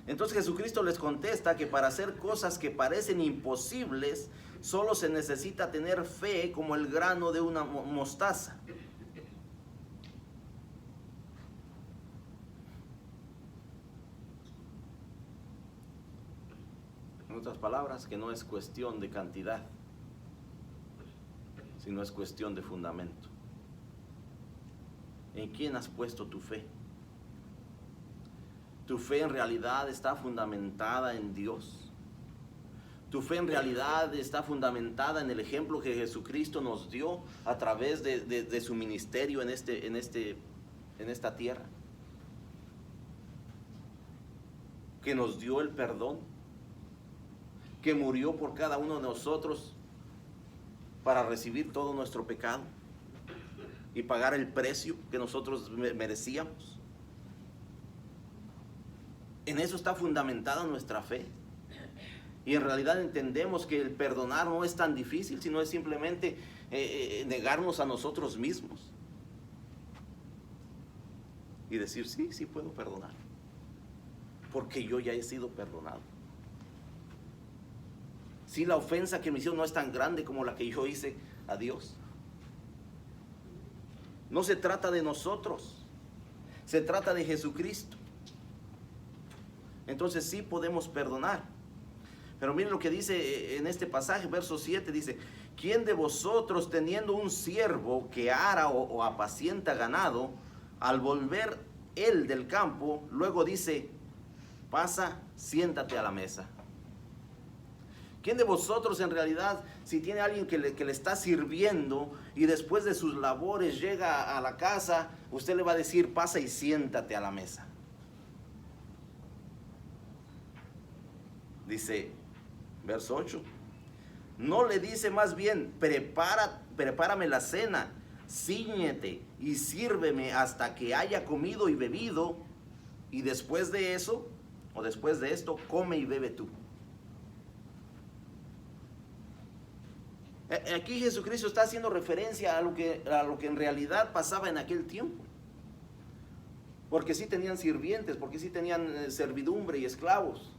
Entonces Jesucristo les contesta que para hacer cosas que parecen imposibles, solo se necesita tener fe como el grano de una mostaza. En otras palabras, que no es cuestión de cantidad, sino es cuestión de fundamento. ¿En quién has puesto tu fe? Tu fe en realidad está fundamentada en Dios. Tu fe en realidad está fundamentada en el ejemplo que Jesucristo nos dio a través de su ministerio en esta tierra. Que nos dio el perdón. Que murió por cada uno de nosotros para recibir todo nuestro pecado y pagar el precio que nosotros merecíamos. En eso está fundamentada nuestra fe. Y en realidad entendemos que el perdonar no es tan difícil, sino es simplemente negarnos a nosotros mismos. Y decir, sí, sí puedo perdonar. Porque yo ya he sido perdonado. Sí, la ofensa que me hicieron no es tan grande como la que yo hice a Dios. No se trata de nosotros. Se trata de Jesucristo. Entonces sí podemos perdonar. Pero miren lo que dice en este pasaje, verso 7, dice, ¿quién de vosotros teniendo un siervo que ara o apacienta ganado, al volver él del campo, luego dice, pasa, siéntate a la mesa? ¿Quién de vosotros en realidad, si tiene alguien que le está sirviendo y después de sus labores llega a la casa, usted le va a decir, pasa y siéntate a la mesa? Dice, verso 8, no le dice más bien, prepárame la cena, cíñete y sírveme hasta que haya comido y bebido, y después de eso, o después de esto, come y bebe tú. Aquí Jesucristo está haciendo referencia a lo que en realidad pasaba en aquel tiempo. Porque sí tenían sirvientes, porque sí tenían servidumbre y esclavos.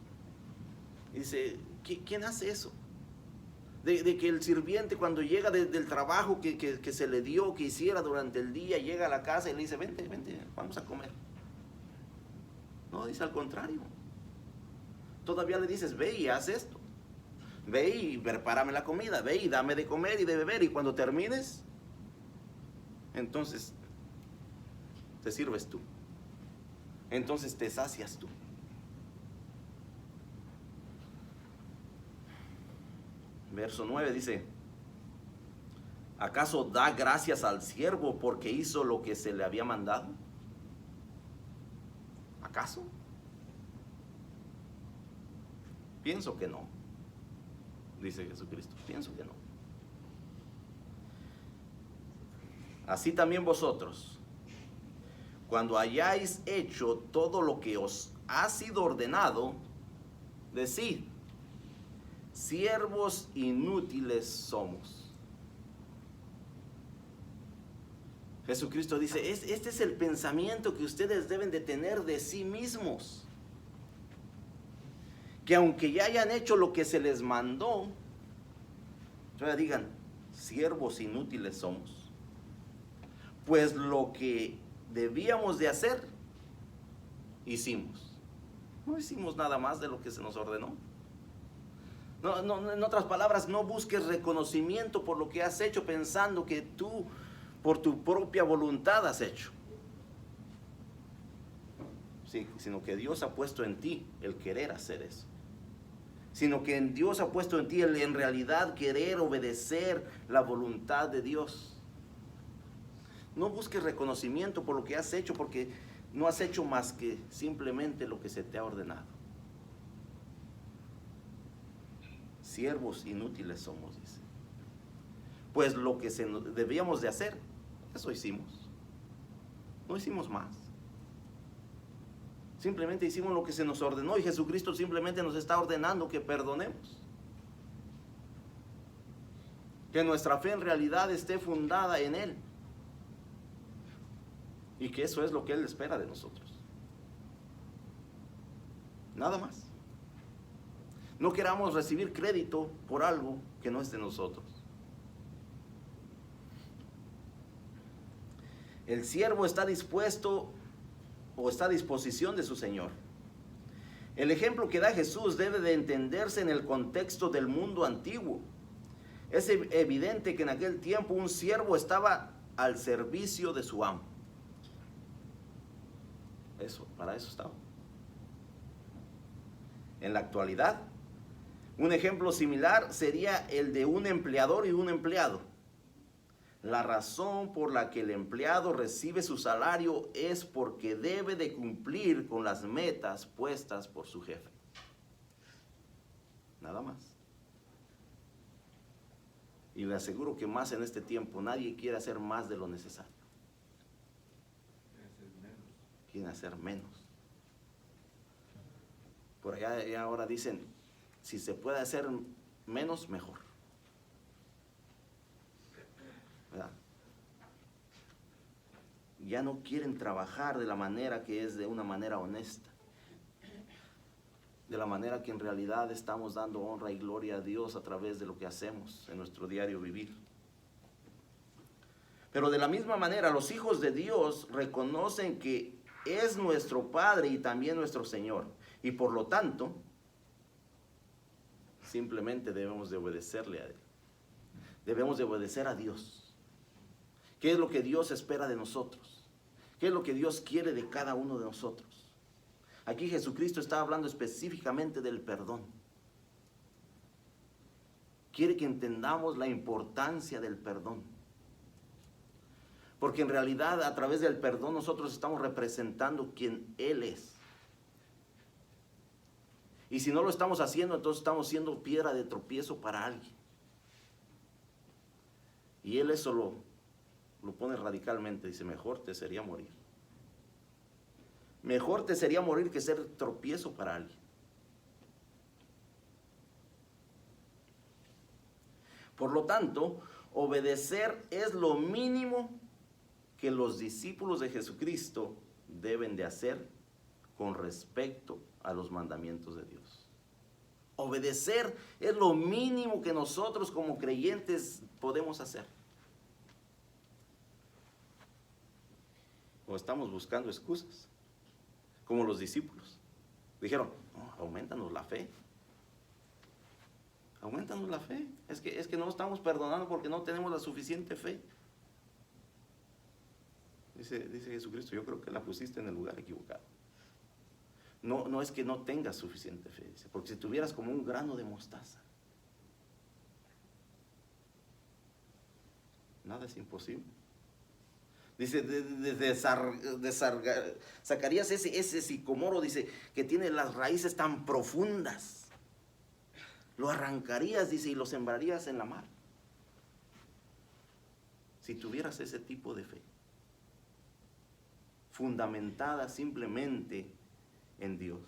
Dice, ¿quién hace eso? De que el sirviente cuando llega del trabajo que se le dio, que hiciera durante el día, llega a la casa y le dice, vente, vamos a comer. No, dice al contrario. Todavía le dices, ve y haz esto. Ve y prepárame la comida, ve y dame de comer y de beber, y cuando termines, entonces te sirves tú. Entonces te sacias tú. Verso 9 dice, ¿acaso da gracias al siervo porque hizo lo que se le había mandado? ¿Acaso? Pienso que no, dice Jesucristo, pienso que no. Así también vosotros, cuando hayáis hecho todo lo que os ha sido ordenado, decid, siervos inútiles somos. Jesucristo dice, este es el pensamiento que ustedes deben de tener de sí mismos. Que aunque ya hayan hecho lo que se les mandó, todavía digan, siervos inútiles somos. Pues lo que debíamos de hacer, hicimos. No hicimos nada más de lo que se nos ordenó. No, en otras palabras, no busques reconocimiento por lo que has hecho pensando que tú, por tu propia voluntad has hecho. Sí, sino que Dios ha puesto en ti el querer hacer eso. Sino que Dios ha puesto en ti el en realidad querer obedecer la voluntad de Dios. No busques reconocimiento por lo que has hecho, porque no has hecho más que simplemente lo que se te ha ordenado. Siervos inútiles somos, dice. Pues lo que debíamos de hacer, eso hicimos. No hicimos más. Simplemente hicimos lo que se nos ordenó, y Jesucristo simplemente nos está ordenando que perdonemos. Que nuestra fe en realidad esté fundada en Él. Y que eso es lo que Él espera de nosotros. Nada más. No queramos recibir crédito por algo que no es de nosotros. El siervo está dispuesto o está a disposición de su Señor. El ejemplo que da Jesús debe de entenderse en el contexto del mundo antiguo. Es evidente que en aquel tiempo un siervo estaba al servicio de su amo. Para eso estaba. En la actualidad, un ejemplo similar sería el de un empleador y un empleado. La razón por la que el empleado recibe su salario es porque debe de cumplir con las metas puestas por su jefe. Nada más. Y le aseguro que más en este tiempo nadie quiere hacer más de lo necesario. Quiere hacer menos. Por allá ya ahora dicen, si se puede hacer menos, mejor. ¿Verdad? Ya no quieren trabajar de la manera que es de una manera honesta. De la manera que en realidad estamos dando honra y gloria a Dios a través de lo que hacemos en nuestro diario vivir. Pero de la misma manera, los hijos de Dios reconocen que es nuestro Padre y también nuestro Señor. Y por lo tanto, simplemente debemos de obedecerle a Él. Debemos de obedecer a Dios. ¿Qué es lo que Dios espera de nosotros? ¿Qué es lo que Dios quiere de cada uno de nosotros? Aquí Jesucristo está hablando específicamente del perdón. Quiere que entendamos la importancia del perdón. Porque en realidad a través del perdón nosotros estamos representando quien Él es. Y si no lo estamos haciendo, entonces estamos siendo piedra de tropiezo para alguien. Y Él eso lo pone radicalmente. Dice, mejor te sería morir. Mejor te sería morir que ser tropiezo para alguien. Por lo tanto, obedecer es lo mínimo que los discípulos de Jesucristo deben de hacer con respecto a los mandamientos de Dios. Obedecer es lo mínimo que nosotros como creyentes podemos hacer. O estamos buscando excusas, como los discípulos. Dijeron, no, aumentanos la fe. Aumentanos la fe. Es que no estamos perdonando porque no tenemos la suficiente fe. Dice Jesucristo, yo creo que la pusiste en el lugar equivocado. No es que no tengas suficiente fe, dice, porque si tuvieras como un grano de mostaza, nada es imposible. Dice, sacarías ese sicomoro, dice, que tiene las raíces tan profundas. Lo arrancarías, dice, y lo sembrarías en la mar. Si tuvieras ese tipo de fe, fundamentada simplemente en Dios.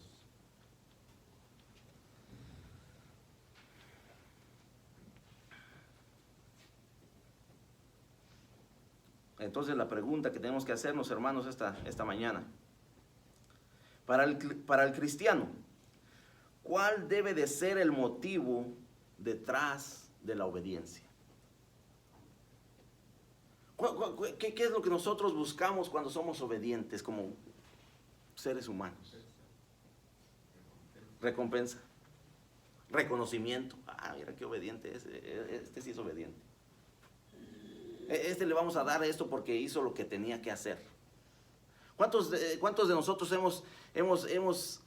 Entonces la pregunta que tenemos que hacernos, hermanos, esta mañana, para el cristiano, ¿cuál debe de ser el motivo detrás de la obediencia? ¿Qué es lo que nosotros buscamos cuando somos obedientes como seres humanos? Recompensa, reconocimiento. Ah, mira qué obediente es. Este sí es obediente. Este le vamos a dar esto porque hizo lo que tenía que hacer. ¿Cuántos de nosotros hemos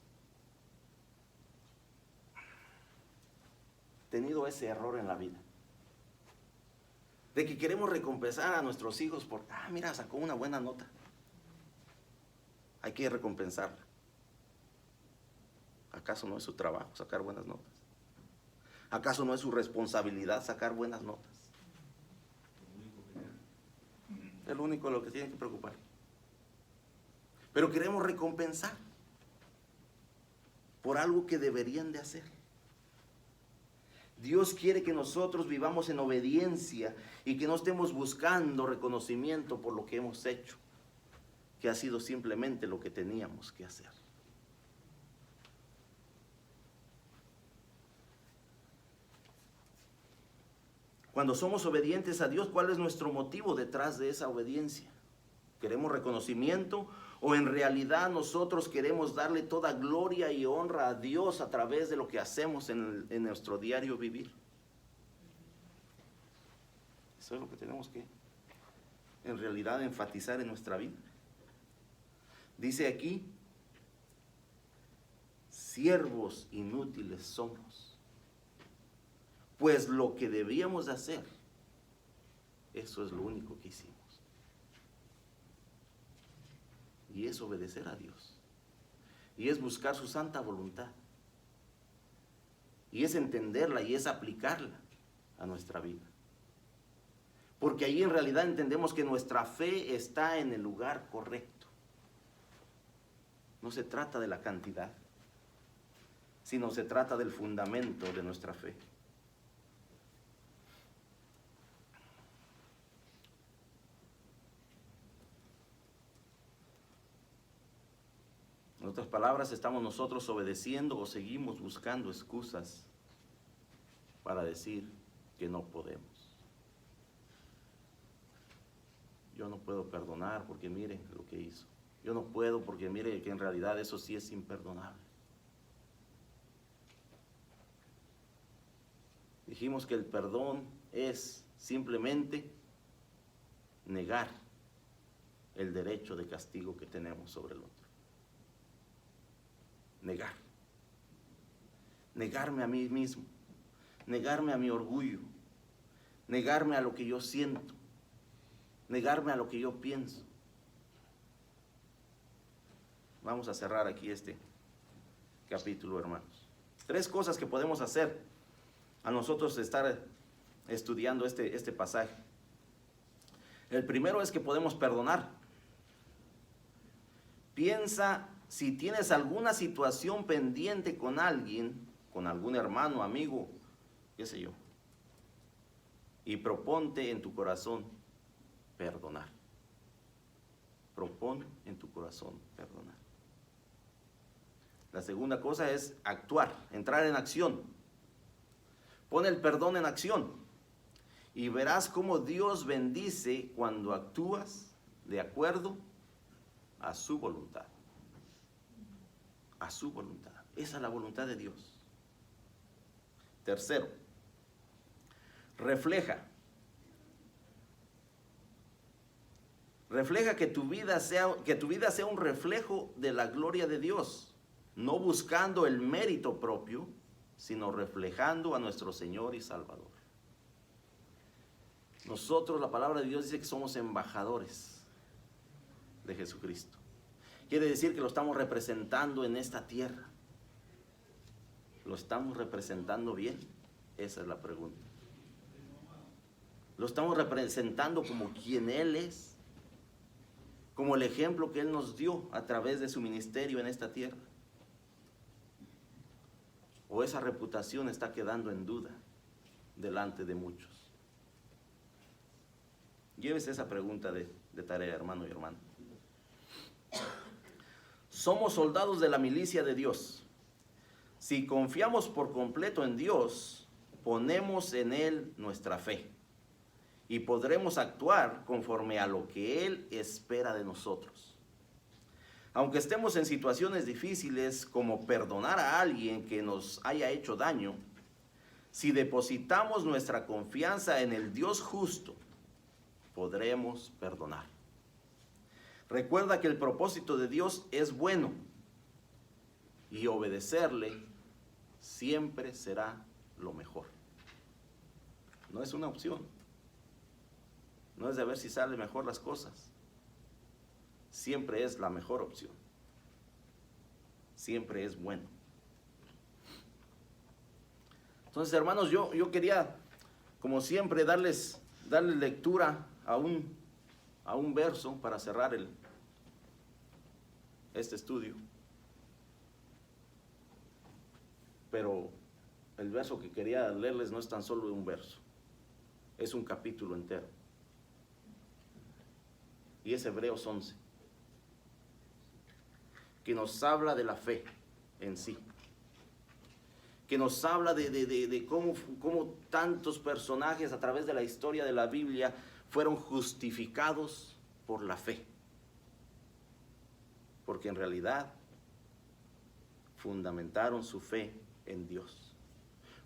tenido ese error en la vida? De que queremos recompensar a nuestros hijos por, mira, sacó una buena nota. Hay que recompensarla. ¿Acaso no es su trabajo sacar buenas notas? ¿Acaso no es su responsabilidad sacar buenas notas? Es lo único de lo que tiene que preocupar. Pero queremos recompensar por algo que deberían de hacer. Dios quiere que nosotros vivamos en obediencia y que no estemos buscando reconocimiento por lo que hemos hecho, que ha sido simplemente lo que teníamos que hacer. Cuando somos obedientes a Dios, ¿cuál es nuestro motivo detrás de esa obediencia? ¿Queremos reconocimiento o en realidad nosotros queremos darle toda gloria y honra a Dios a través de lo que hacemos en nuestro diario vivir? Eso es lo que tenemos que en realidad enfatizar en nuestra vida. Dice aquí, siervos inútiles somos, pues lo que debíamos de hacer, eso es lo único que hicimos. Y es obedecer a Dios. Y es buscar su santa voluntad. Y es entenderla y es aplicarla a nuestra vida. Porque ahí en realidad entendemos que nuestra fe está en el lugar correcto. No se trata de la cantidad. sino se trata del fundamento de nuestra fe. En otras palabras, ¿estamos nosotros obedeciendo o seguimos buscando excusas para decir que no podemos? Yo no puedo perdonar porque mire lo que hizo. Yo no puedo porque mire que en realidad eso sí es imperdonable. Dijimos que el perdón es simplemente negar el derecho de castigo que tenemos sobre el otro. Negar. Negarme a mí mismo. Negarme a mi orgullo. Negarme a lo que yo siento. Negarme a lo que yo pienso. Vamos a cerrar aquí este capítulo, hermanos. 3 cosas que podemos hacer a nosotros estar estudiando este pasaje. El primero es que podemos perdonar. Piensa si tienes alguna situación pendiente con alguien, con algún hermano, amigo, qué sé yo, y proponte en tu corazón perdonar. Propon en tu corazón perdonar. La segunda cosa es actuar, entrar en acción. Pon el perdón en acción y verás cómo Dios bendice cuando actúas de acuerdo a su voluntad. A su voluntad. Esa es la voluntad de Dios. Tercero, refleja. Refleja que tu vida sea un reflejo de la gloria de Dios, no buscando el mérito propio, sino reflejando a nuestro Señor y Salvador. Nosotros, la palabra de Dios dice que somos embajadores de Jesucristo. Quiere decir que lo estamos representando en esta tierra. ¿Lo estamos representando bien? Esa es la pregunta. ¿Lo estamos representando como quien Él es? Como el ejemplo que Él nos dio a través de su ministerio en esta tierra. ¿O esa reputación está quedando en duda delante de muchos? Llévese esa pregunta de tarea, hermano y hermana. Somos soldados de la milicia de Dios. Si confiamos por completo en Dios, ponemos en Él nuestra fe y podremos actuar conforme a lo que Él espera de nosotros. Aunque estemos en situaciones difíciles como perdonar a alguien que nos haya hecho daño, si depositamos nuestra confianza en el Dios justo, podremos perdonar. Recuerda que el propósito de Dios es bueno y obedecerle siempre será lo mejor. No es una opción. No es de ver si salen mejor las cosas. Siempre es la mejor opción. Siempre es bueno. Entonces, hermanos, yo quería, como siempre, darles lectura a un verso para cerrar este estudio. Pero el verso que quería leerles no es tan solo un verso, es un capítulo entero. Y es Hebreos 11, que nos habla de la fe en sí, que nos habla de cómo tantos personajes a través de la historia de la Biblia fueron justificados por la fe, porque en realidad fundamentaron su fe en Dios,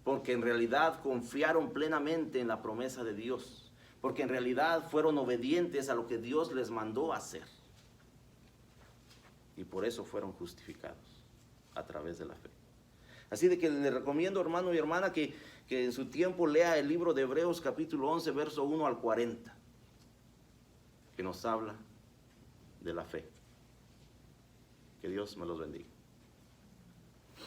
porque en realidad confiaron plenamente en la promesa de Dios, porque en realidad fueron obedientes a lo que Dios les mandó hacer, y por eso fueron justificados a través de la fe. Así de que le recomiendo, hermano y hermana, que en su tiempo lea el libro de Hebreos capítulo 11, verso 1 al 40, que nos habla de la fe. Que Dios me los bendiga.